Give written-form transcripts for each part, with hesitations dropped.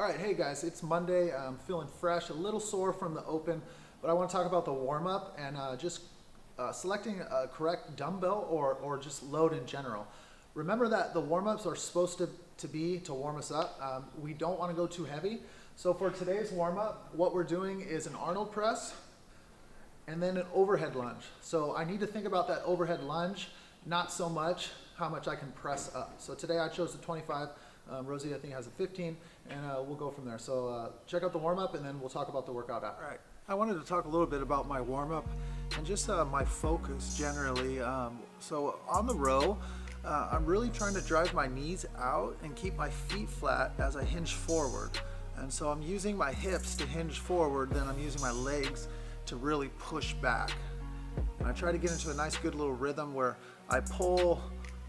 All right, hey guys, it's Monday. I'm feeling fresh, a little sore from the open, but I want to talk about the warm-up and just selecting a correct dumbbell or just load in general. Remember that the warm-ups are supposed to be to warm us up. We don't want to go too heavy. So for today's warm-up, what we're doing is an Arnold press and then an overhead lunge. So I need to think about that overhead lunge, not so much how much I can press up. So today I chose the 25. Rosie, I think, has a 15, and we'll go from there. So check out the warm-up, and then we'll talk about the workout after. All right. I wanted to talk a little bit about my warm-up and just my focus generally. So on the row, I'm really trying to drive my knees out and keep my feet flat as I hinge forward. And so I'm using my hips to hinge forward, then I'm using my legs to really push back. And I try to get into a nice, good little rhythm where I pull,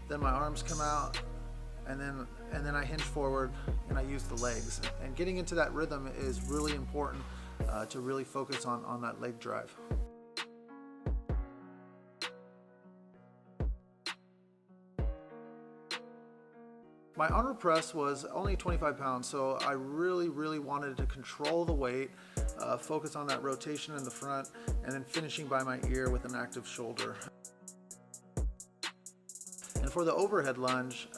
then my arms come out, and then I hinge forward and I use the legs. And getting into that rhythm is really important to really focus on that leg drive. My Arnold press was only 25 pounds, so I really wanted to control the weight, focus on that rotation in the front, and then finishing by my ear with an active shoulder. And for the overhead lunge,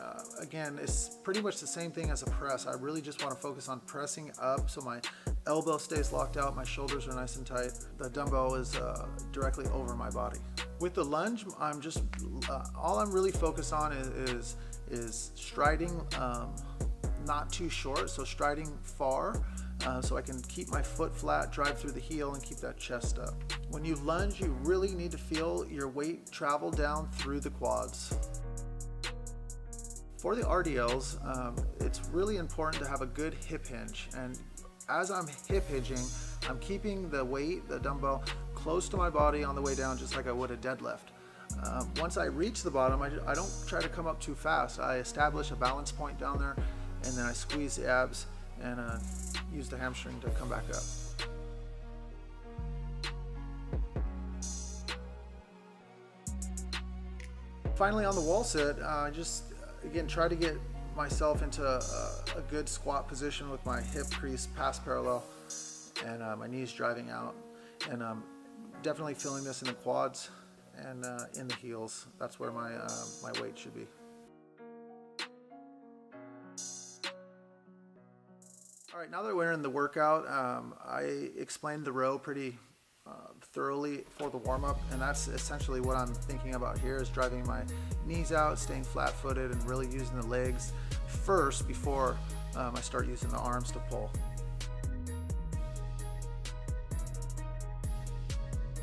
again, it's pretty much the same thing as a press. I really just want to focus on pressing up so my elbow stays locked out, my shoulders are nice and tight. The dumbbell is directly over my body. With the lunge, I'm just, all I'm really focused on is striding not too short, so striding far, so I can keep my foot flat, drive through the heel, and keep that chest up. When you lunge, you really need to feel your weight travel down through the quads. For the RDLs, it's really important to have a good hip hinge, and as I'm hip hinging, I'm keeping the weight, the dumbbell, close to my body on the way down, just like I would a deadlift. Once I reach the bottom, I don't try to come up too fast. I establish a balance point down there, and then I squeeze the abs and use the hamstring to come back up. Finally, on the wall sit, again, try to get myself into a good squat position with my hip crease past parallel and my knees driving out. And definitely feeling this in the quads and in the heels. That's where my weight should be. All right, now that we're in the workout, I explained the row pretty thoroughly for the warm-up, and that's essentially what I'm thinking about here, is driving my knees out, staying flat-footed, and really using the legs first before I start using the arms to pull.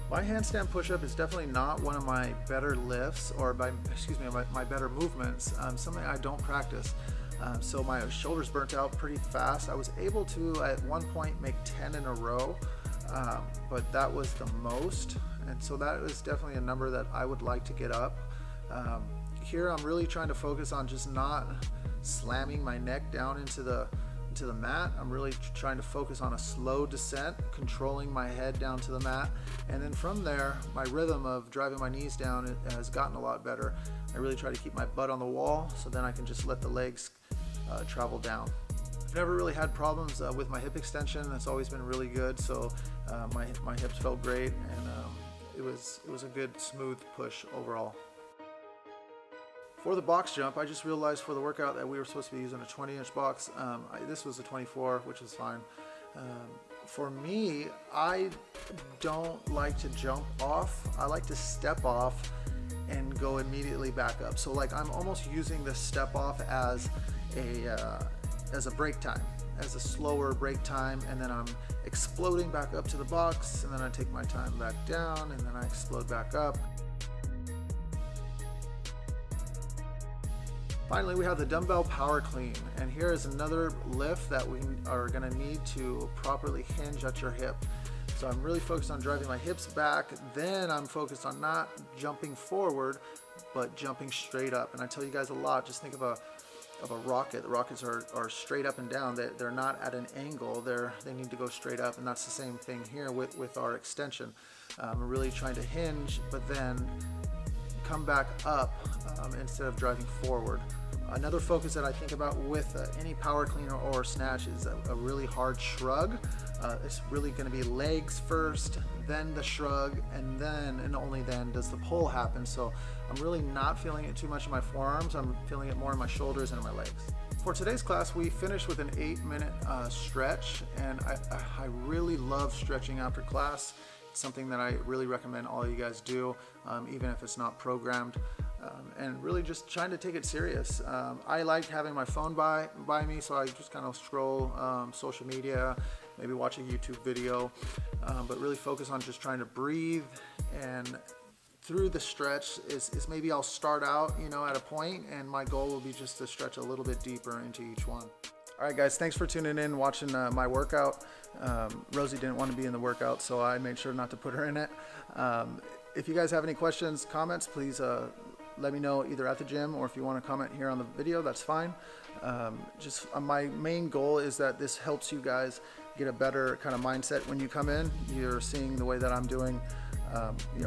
My handstand push-up is definitely not one of my better lifts, or my better movements, something I don't practice. So my shoulders burnt out pretty fast. I was able to, at one point, make 10 in a row, but that was the most, and so that is definitely a number that I would like to get up. Here I'm really trying to focus on just not slamming my neck down into the mat. I'm really trying to focus on a slow descent, controlling my head down to the mat, and then from there my rhythm of driving my knees down has gotten a lot better. I really try to keep my butt on the wall, so then I can just let the legs travel down. I've never really had problems with my hip extension. It's always been really good, so my hips felt great, and it was a good smooth push overall. For the box jump, I just realized for the workout that we were supposed to be using a 20-inch box. This was a 24, which is fine. For me, I don't like to jump off. I like to step off and go immediately back up. So like I'm almost using this step off as a break time, as a slower break time, and then I'm exploding back up to the box, and then I take my time back down, and then I explode back up. Finally, we have the dumbbell power clean, and here is another lift that we are going to need to properly hinge at your hip. So I'm really focused on driving my hips back, then I'm focused on not jumping forward, but jumping straight up. And I tell you guys a lot, just think of a rocket. The rockets are straight up and down. They're not at an angle. They need to go straight up, and that's the same thing here with our extension. We're really trying to hinge, but then come back up instead of driving forward. Another focus that I think about with any power cleaner or snatch is a really hard shrug. It's really going to be legs first, then the shrug, and then and only then does the pull happen. So I'm really not feeling it too much in my forearms. I'm feeling it more in my shoulders and in my legs. For today's class, we finished with an 8-minute stretch, and I really love stretching after class. It's something that I really recommend all you guys do, even if it's not programmed. And really just trying to take it serious. I like having my phone by me, so I just kind of scroll social media, maybe watch a YouTube video, but really focus on just trying to breathe. And through the stretch is maybe I'll start out, at a point, and my goal will be just to stretch a little bit deeper into each one. All right, guys, thanks for tuning in, watching my workout. Rosie didn't want to be in the workout, so I made sure not to put her in it. If you guys have any questions, comments, please let me know either at the gym, or if you want to comment here on the video, that's fine. My main goal is that this helps you guys get a better kind of mindset when you come in. You're seeing the way that I'm doing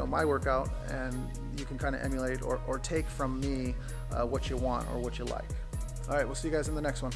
my workout, and you can kind of emulate or take from me what you want or what you like. All right, we'll see you guys in the next one.